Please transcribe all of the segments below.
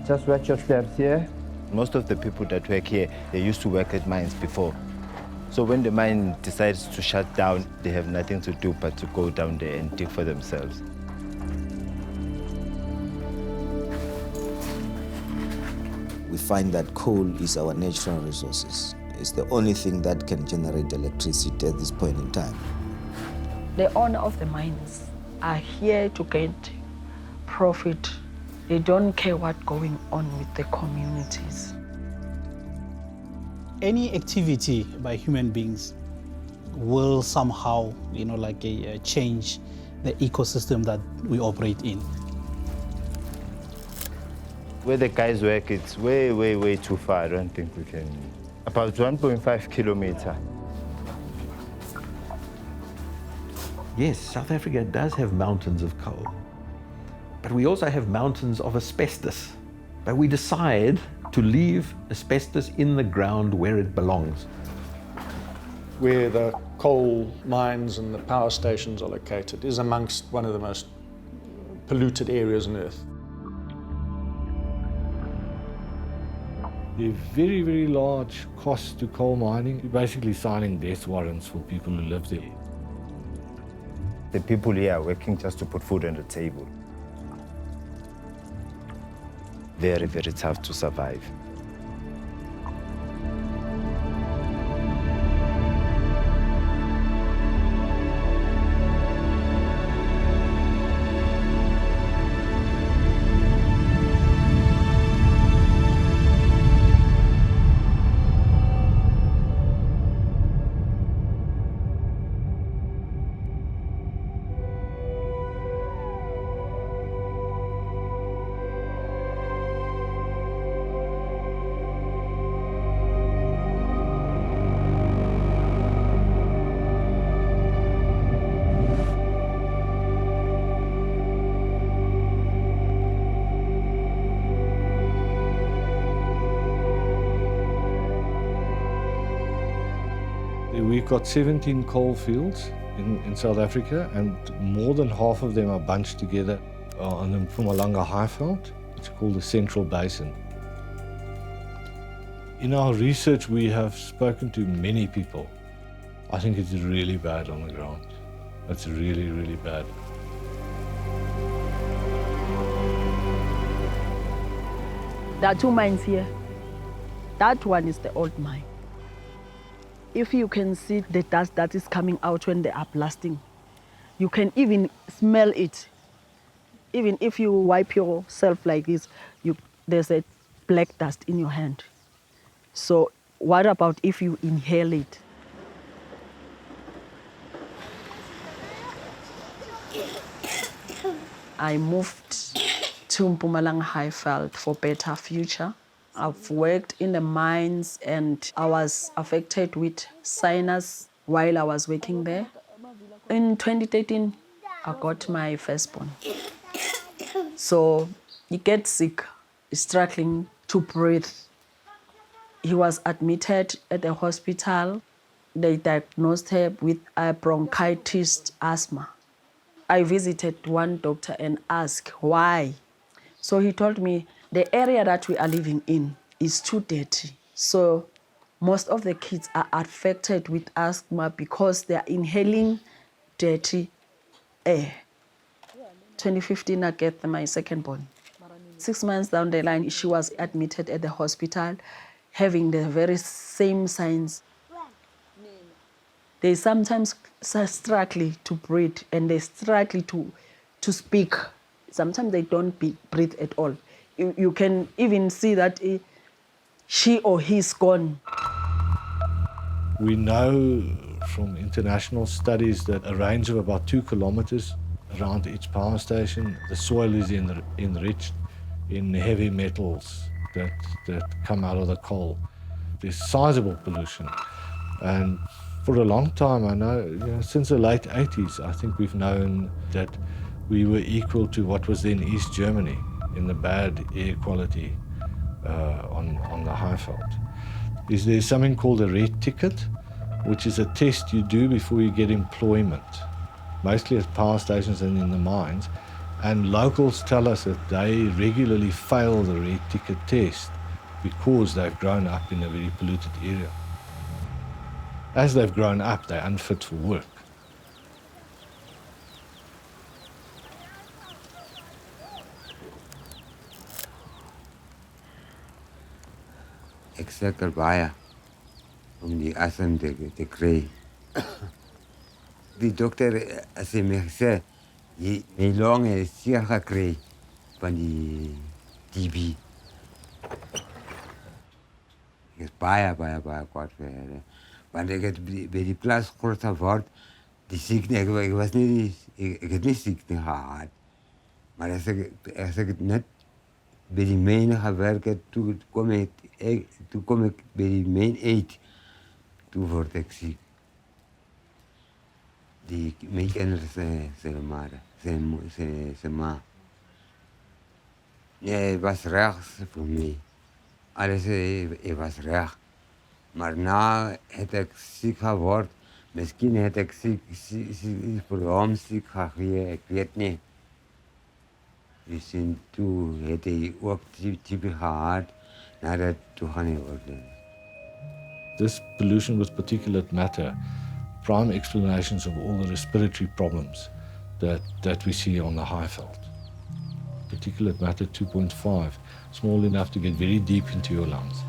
Just watch your steps here. Most of the people that work here, they used to work at mines before. So when the mine decides to shut down, they have nothing to do but to go down there and dig for themselves. We find that coal is our natural resources. It's the only thing that can generate electricity at this point in time. The owner of the mines are here to get profit. They don't care what's going on with the communities. Any activity by human beings will somehow, change the ecosystem that we operate in. Where the guys work, it's way, way, way too far. I don't think we can. About 1.5 kilometers. Yes, South Africa does have mountains of coal, but we also have mountains of asbestos. But we decide to leave asbestos in the ground where it belongs. Where the coal mines and the power stations are located is amongst one of the most polluted areas on Earth. There are very, very large costs to coal mining. You're basically signing death warrants for people who live there. The people here are working just to put food on the table. Very, very tough to survive. We've got 17 coal fields in South Africa, and more than half of them are bunched together on the Mpumalanga Highveld. It's called the Central Basin. In our research, we have spoken to many people. I think it's really bad on the ground. It's really, really bad. There are two mines here. That one is the old mine. If you can see the dust that is coming out when they are blasting, you can even smell it. Even if you wipe yourself like this, there's a black dust in your hand. So what about if you inhale it? I moved to Mpumalanga Highveld for better future. I've worked in the mines and I was affected with sinus while I was working there. In 2013, I got my firstborn. So he gets sick, he's struggling to breathe. He was admitted at the hospital. They diagnosed him with a bronchitis asthma. I visited one doctor and asked why. So he told me the area that we are living in is too dirty. So most of the kids are affected with asthma because they are inhaling dirty air. 2015, I get my second born. 6 months down the line, she was admitted at the hospital having the very same signs. They sometimes struggle to breathe and they struggle to speak. Sometimes they don't breathe at all. You can even see that she or he's gone. We know from international studies that a range of about 2 kilometers around each power station, the soil is enriched in heavy metals that come out of the coal. There's sizable pollution. And for a long time, I know, since the late 80s, I think we've known that we were equal to what was then East Germany in the bad air quality on the Highveld. There's something called a red ticket, which is a test you do before you get employment, mostly at power stations and in the mines. And locals tell us that they regularly fail the red ticket test because they've grown up in a very polluted area. As they've grown up, they're unfit for work. Ek sukkel baie om die asem te kry. Die dokter sê my gesê, my longe is seer gekry van die TB. Ek is baie kwaad vir hulle. Want ek het by die klas groter word, die siekte, ek het nie siekte gehad. Maar as ek net by die myne gewerk het, toe kom ek by die myn uit, toe word ek siek. My kinders sy ma. Ja, het was reg vir my. Alles was reg. Maar na het ek siek geword. Miskien het ek vir hom siek gegee, ek weet nie. Dus toen het hij ook TB gehad, nadat toe gaan hij worden. This pollution with particulate matter, prime explanations of all the respiratory problems that we see on the Highveld. Particulate matter 2.5, small enough to get very deep into your lungs.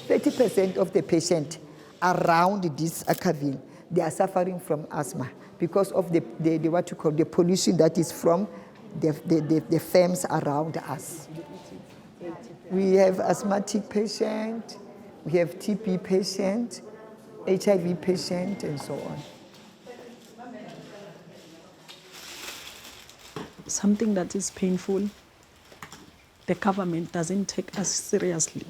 30% of the patients around this Akaville, they are suffering from asthma because of the what you call the pollution that is from the farms around us. We have asthmatic patients, we have TB patients, HIV patients, and so on. Something that is painful, the government doesn't take us seriously.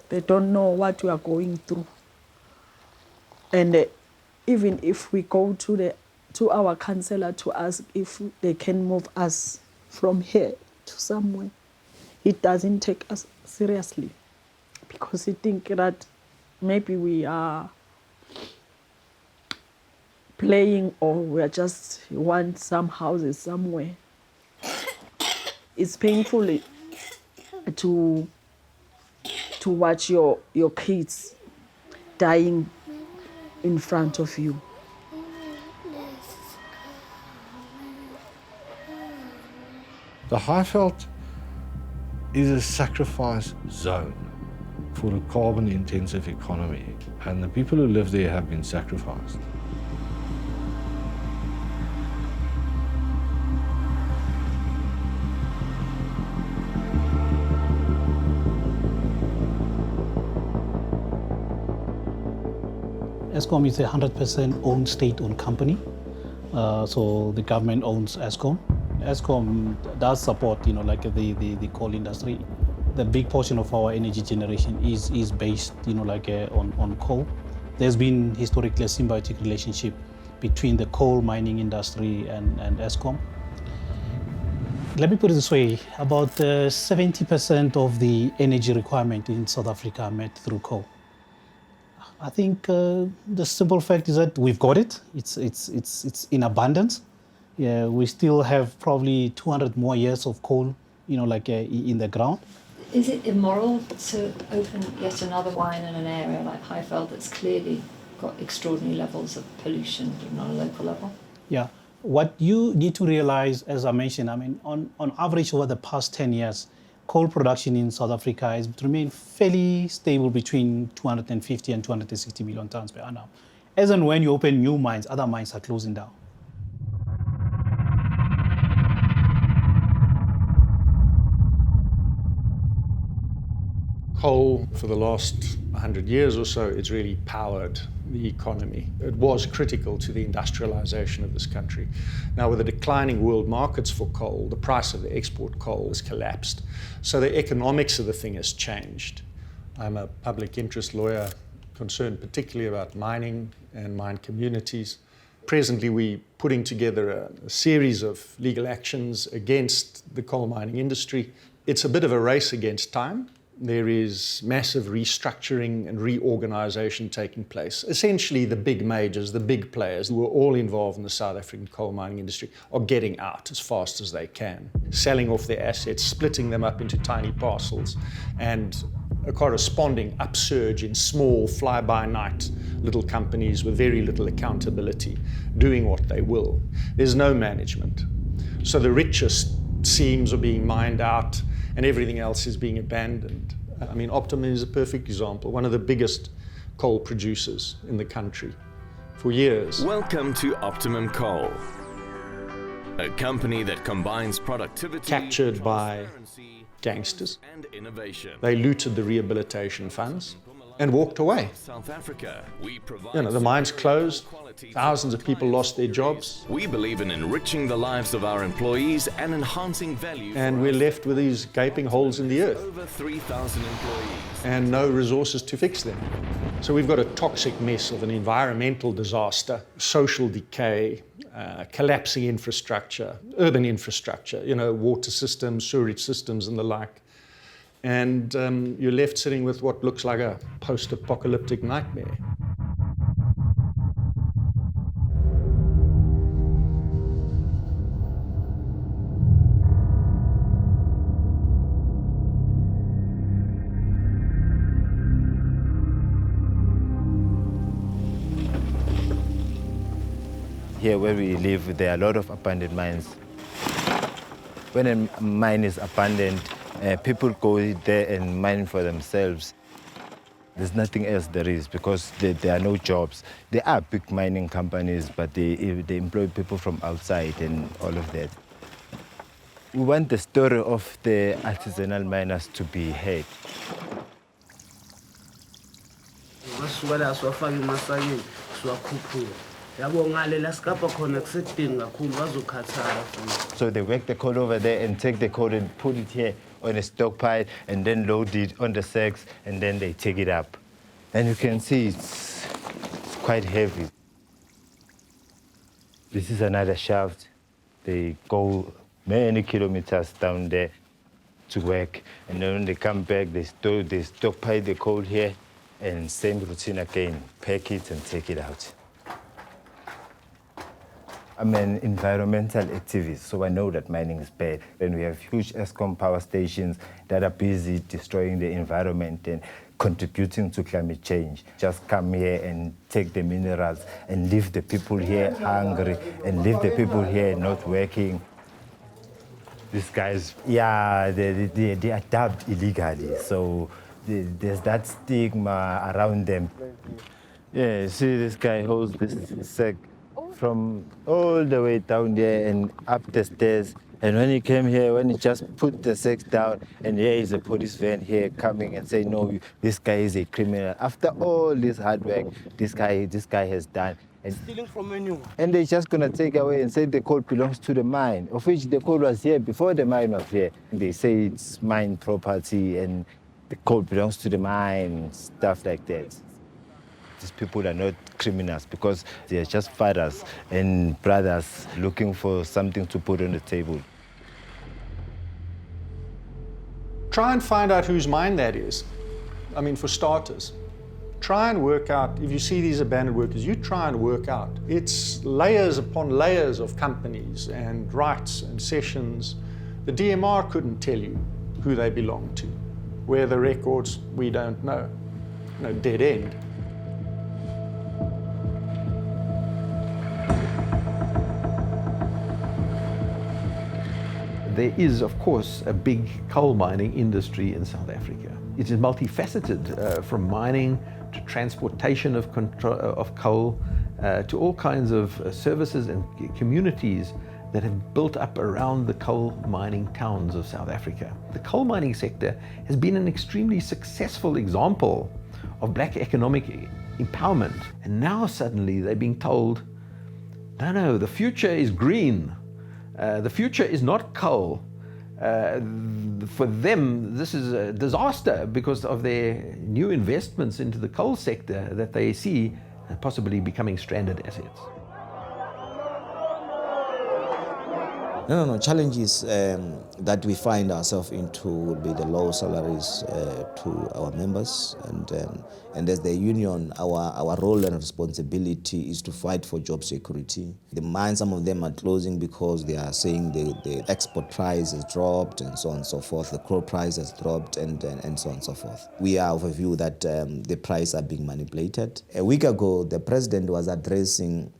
They don't know what we are going through. And even if we go to our councillor to ask if they can move us from here to somewhere, it doesn't take us seriously because he think that maybe we are playing or we are just want some houses somewhere. It's painful to watch your kids dying in front of you. The Highveld is a sacrifice zone for a carbon-intensive economy, and the people who live there have been sacrificed. Eskom is a 100% owned state-owned company, so the government owns Eskom. Eskom does support, the coal industry. The big portion of our energy generation is based, on coal. There's been historically a symbiotic relationship between the coal mining industry and Eskom. Let me put it this way: about 70% of the energy requirement in South Africa are met through coal. I think the simple fact is that we've got it. It's in abundance. Yeah, we still have probably 200 more years of coal, in the ground. Is it immoral to open yet another mine in an area like Highveld that's clearly got extraordinary levels of pollution, even on a local level? Yeah. What you need to realize, as I mentioned, on average over the past 10 years, coal production in South Africa has remained fairly stable between 250 and 260 million tons per annum. As and when you open new mines, other mines are closing down. Coal, for the last 100 years or so, it's really powered the economy. It was critical to the industrialization of this country. Now, with the declining world markets for coal, the price of the export coal has collapsed. So the economics of the thing has changed. I'm a public interest lawyer concerned particularly about mining and mine communities. Presently, we're putting together a series of legal actions against the coal mining industry. It's a bit of a race against time. There is massive restructuring and reorganization taking place. Essentially, the big majors, the big players who were all involved in the South African coal mining industry are getting out as fast as they can, selling off their assets, splitting them up into tiny parcels, and a corresponding upsurge in small, fly-by-night little companies with very little accountability, doing what they will. There's no management. So the richest seams are being mined out, and everything else is being abandoned. I mean, Optimum is a perfect example, one of the biggest coal producers in the country for years. Welcome to Optimum Coal, a company that combines productivity, Captured by gangsters. and innovation. They looted the rehabilitation funds and walked away. South Africa, we provide You know, the mines closed, thousands of people lost their jobs, We believe in enriching the lives of our employees and enhancing value and for we're our left with these gaping holes in the earth over 3,000 employees. and no resources to fix them. So we've got a toxic mess of an environmental disaster, social decay, collapsing infrastructure, urban infrastructure, you know, water systems, sewerage systems and the like. And you're left sitting with what looks like a post-apocalyptic nightmare. Here where we live, there are a lot of abandoned mines. When a mine is abandoned, people go there and mine for themselves. There's nothing else there is because there are no jobs. There are big mining companies, but they employ people from outside and all of that. We want the story of the artisanal miners to be heard. So they work the coal over there and take the coal and put it here on a stockpile and then load it on the sacks and then they take it up. And you can see it's quite heavy. This is another shaft. They go many kilometers down there to work, and then when they come back, they stockpile the coal here and same routine again, pack it and take it out. I'm an environmental activist, so I know that mining is bad. And we have huge Eskom power stations that are busy destroying the environment and contributing to climate change. Just come here and take the minerals and leave the people here hungry and leave the people here not working. These guys, yeah, they adapt illegally, so there's that stigma around them. Yeah, see this guy holds this sack from all the way down there and up the stairs. And when he came here, when he just put the sacks down, and here is a police van here coming and say, no, this guy is a criminal. After all this hard work this guy has done. Stealing from anyone. And they're just gonna take away and say the coal belongs to the mine, of which the coal was here before the mine was here. They say it's mine property and the coal belongs to the mine, stuff like that. These people are not criminals because they're just fathers and brothers looking for something to put on the table. Try and find out whose mine that is. I mean, for starters. Try and work out, if you see these abandoned workers, you try and work out. It's layers upon layers of companies and rights and sessions. The DMR couldn't tell you who they belong to. Where the records, we don't know. No, dead end. There is, of course, a big coal mining industry in South Africa. It is multifaceted, from mining to transportation of coal, to all kinds of services and communities that have built up around the coal mining towns of South Africa. The coal mining sector has been an extremely successful example of black economic empowerment. And now suddenly they're being told, no, the future is green. The future is not coal. For them, this is a disaster because of their new investments into the coal sector that they see possibly becoming stranded assets. No. Challenges that we find ourselves into will be the low salaries to our members, and as the union, our role and responsibility is to fight for job security. The mines, some of them are closing because they are saying the export price has dropped and so on and so forth. The coal price has dropped and so on and so forth. We are of a view that the prices are being manipulated. A week ago, the president was addressing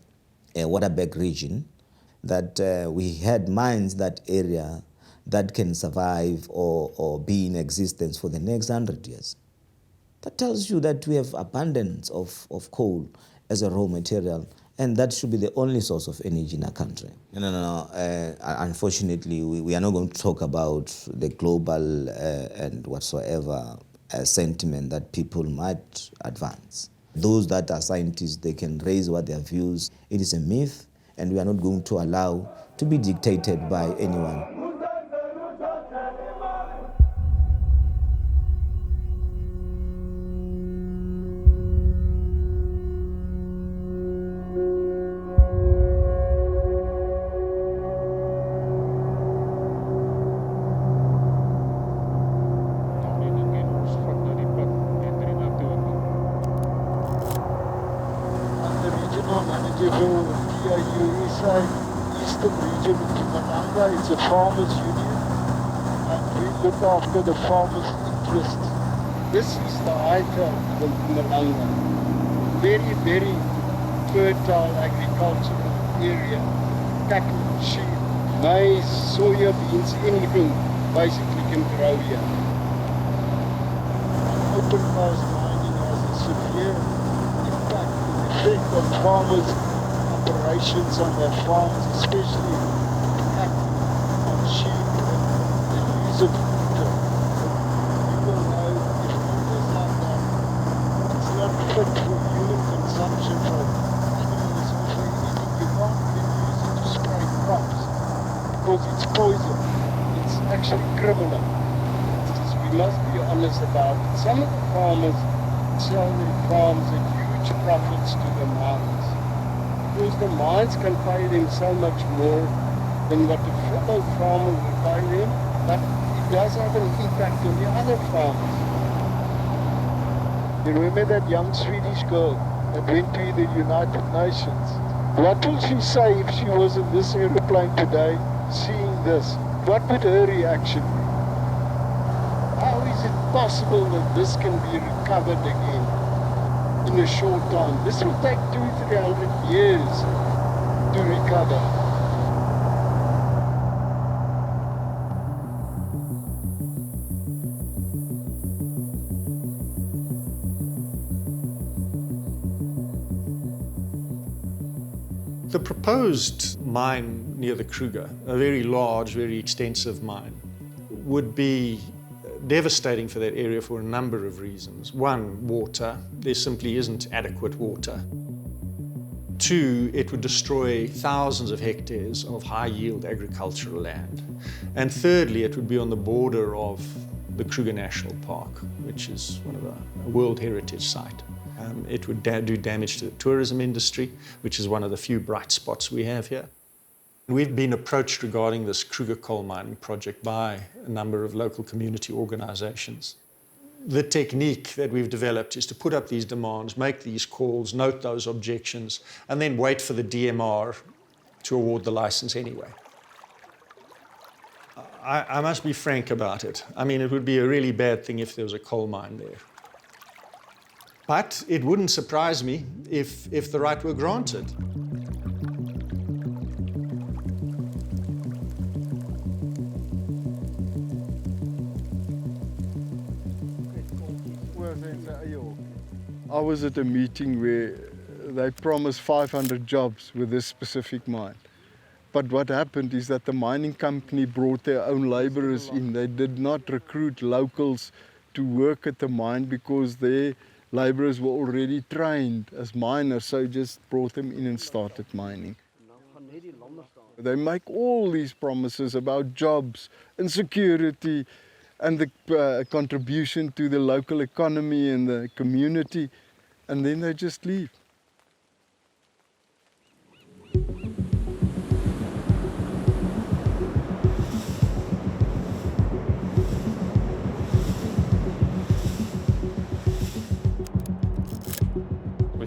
Waterberg region, that we had mines that area that can survive or be in existence for the next 100 years. That tells you that we have abundance of coal as a raw material, and that should be the only source of energy in our country. No. Unfortunately, we are not going to talk about the global and whatsoever sentiment that people might advance. Those that are scientists, they can raise what their views. It is a myth, and we are not going to allow to be dictated by anyone. It's a farmers' union, and we look after the farmers' interests. This is the highveld of Mpumalanga. Very, very fertile agricultural area. Cattle, sheep, maize, soya beans, anything basically can grow here. Open cast mining has a severe impact and effect on farmers' operations on their farms, especially sheep and use of water. You will know if waters like that, it's not fit for human consumption for animals or for anything. You can't even use it to spray crops because it's poison. It's actually criminal. We must be honest about it. Some of the farmers sell their farms at huge profits to the mines because the mines can pay them so much more than what the fellow farmer will buy them, but it does have an impact on the other farmers. You remember that young Swedish girl that went to the United Nations? What will she say if she was in this aeroplane today, seeing this? What would her reaction be? How is it possible that this can be recovered again in a short time? This will take 200-300 years to recover. The proposed mine near the Kruger, a very large, very extensive mine, would be devastating for that area for a number of reasons. One, water. There simply isn't adequate water. Two, it would destroy thousands of hectares of high-yield agricultural land. And thirdly, it would be on the border of the Kruger National Park, which is one of a World Heritage Site. It would do damage to the tourism industry, which is one of the few bright spots we have here. We've been approached regarding this Kruger coal mining project by a number of local community organizations. The technique that we've developed is to put up these demands, make these calls, note those objections, and then wait for the DMR to award the license anyway. I must be frank about it. I mean, it would be a really bad thing if there was a coal mine there. But it wouldn't surprise me if the right were granted. I was at a meeting where they promised 500 jobs with this specific mine. But what happened is that the mining company brought their own laborers in. They did not recruit locals to work at the mine because their laborers were already trained as miners, so just brought them in and started mining. They make all these promises about jobs and security and the contribution to the local economy and the community, and then they just leave.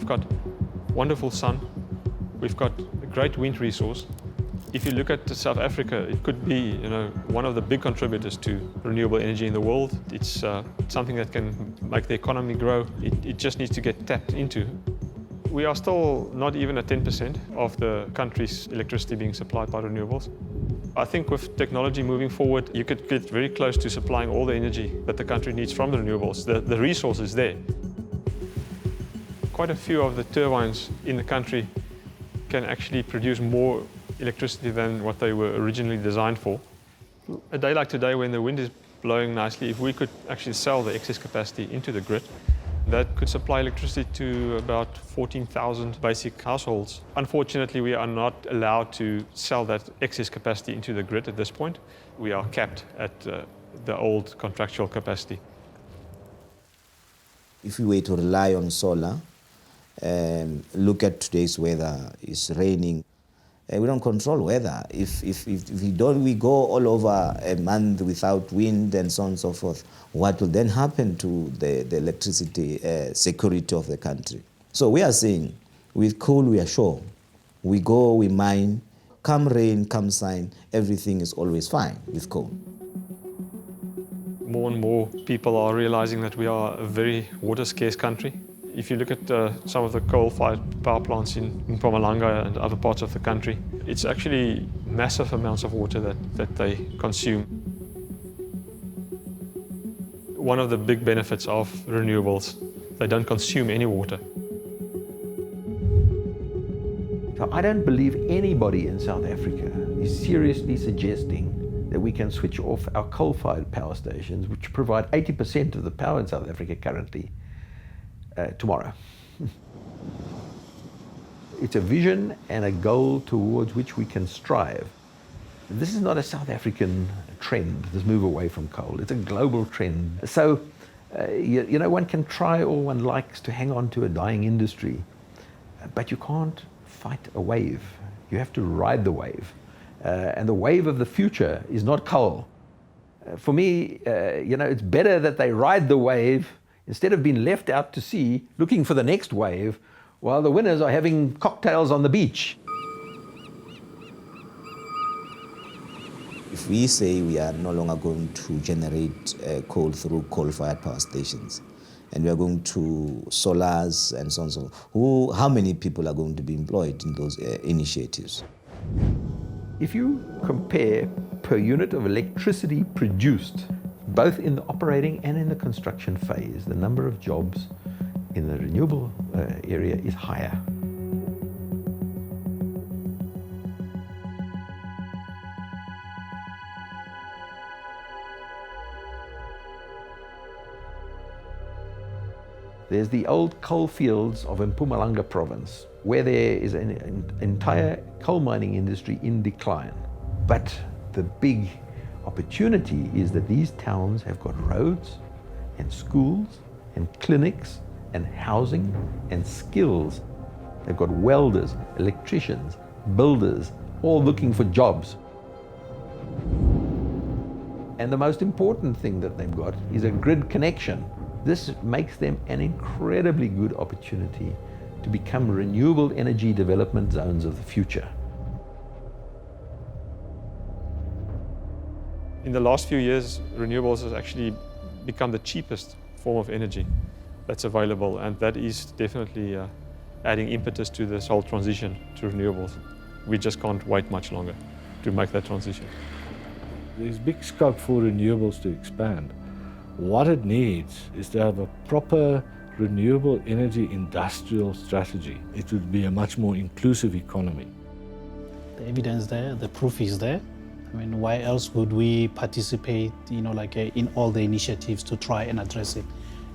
got wonderful sun, we've got a great wind resource. If you look at South Africa, it could be one of the big contributors to renewable energy in the world. It's something that can make the economy grow. It just needs to get tapped into. We are still not even at 10% of the country's electricity being supplied by renewables. I think with technology moving forward, you could get very close to supplying all the energy that the country needs from the renewables. The resource is there. Quite a few of the turbines in the country can actually produce more electricity than what they were originally designed for. A day like today, when the wind is blowing nicely, if we could actually sell the excess capacity into the grid, that could supply electricity to about 14,000 basic households. Unfortunately, we are not allowed to sell that excess capacity into the grid at this point. We are capped at the old contractual capacity. If we were to rely on solar, look at today's weather, it's raining. We don't control weather. If we go all over a month without wind and so on and so forth, what will then happen to the electricity security of the country? So we are saying, with coal we are sure. We go, we mine, come rain, come shine, everything is always fine with coal. More and more people are realizing that we are a very water-scarce country. If you look at some of the coal-fired power plants in Mpumalanga and other parts of the country, it's actually massive amounts of water that they consume. One of the big benefits of renewables, they don't consume any water. So I don't believe anybody in South Africa is seriously suggesting that we can switch off our coal-fired power stations, which provide 80% of the power in South Africa currently, tomorrow. It's a vision and a goal towards which we can strive. This is not a South African trend, this move away from coal. It's a global trend. So, one can try all one likes to hang on to a dying industry, but you can't fight a wave. You have to ride the wave. And the wave of the future is not coal. For me, it's better that they ride the wave instead of being left out to sea looking for the next wave while the winners are having cocktails on the beach. If we say we are no longer going to generate coal through coal-fired power stations, and we are going to solars and so on and so on, how many people are going to be employed in those initiatives? If you compare per unit of electricity produced, both in the operating and in the construction phase, the number of jobs in the renewable area is higher. There's the old coal fields of Mpumalanga province, where there is an entire coal mining industry in decline. But the big opportunity is that these towns have got roads and schools and clinics and housing and skills. They've got welders, electricians, builders, all looking for jobs. And the most important thing that they've got is a grid connection. This makes them an incredibly good opportunity to become renewable energy development zones of the future. In the last few years, renewables has actually become the cheapest form of energy that's available, and that is definitely adding impetus to this whole transition to renewables. We just can't wait much longer to make that transition. There's big scope for renewables to expand. What it needs is to have a proper renewable energy industrial strategy. It would be a much more inclusive economy. The evidence there, the proof is there. I mean, why else would we participate, in all the initiatives to try and address it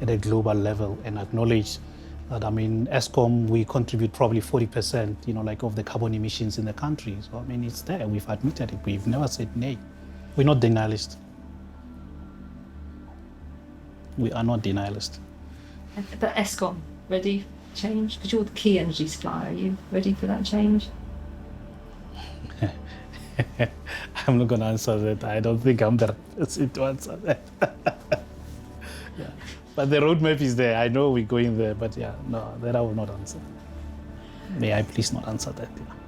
at a global level and acknowledge that, Eskom, we contribute probably 40%, of the carbon emissions in the country. So, it's there. We've admitted it. We've never said nay. We're not denialists. We are not denialists. But Eskom, ready for change? Because you're the key energy supplier. Are you ready for that change? I'm not going to answer that. I don't think I'm the right person to answer that. Yeah. But the roadmap is there. I know we're going there, but yeah, no, that I will not answer. May I please not answer that? Yeah.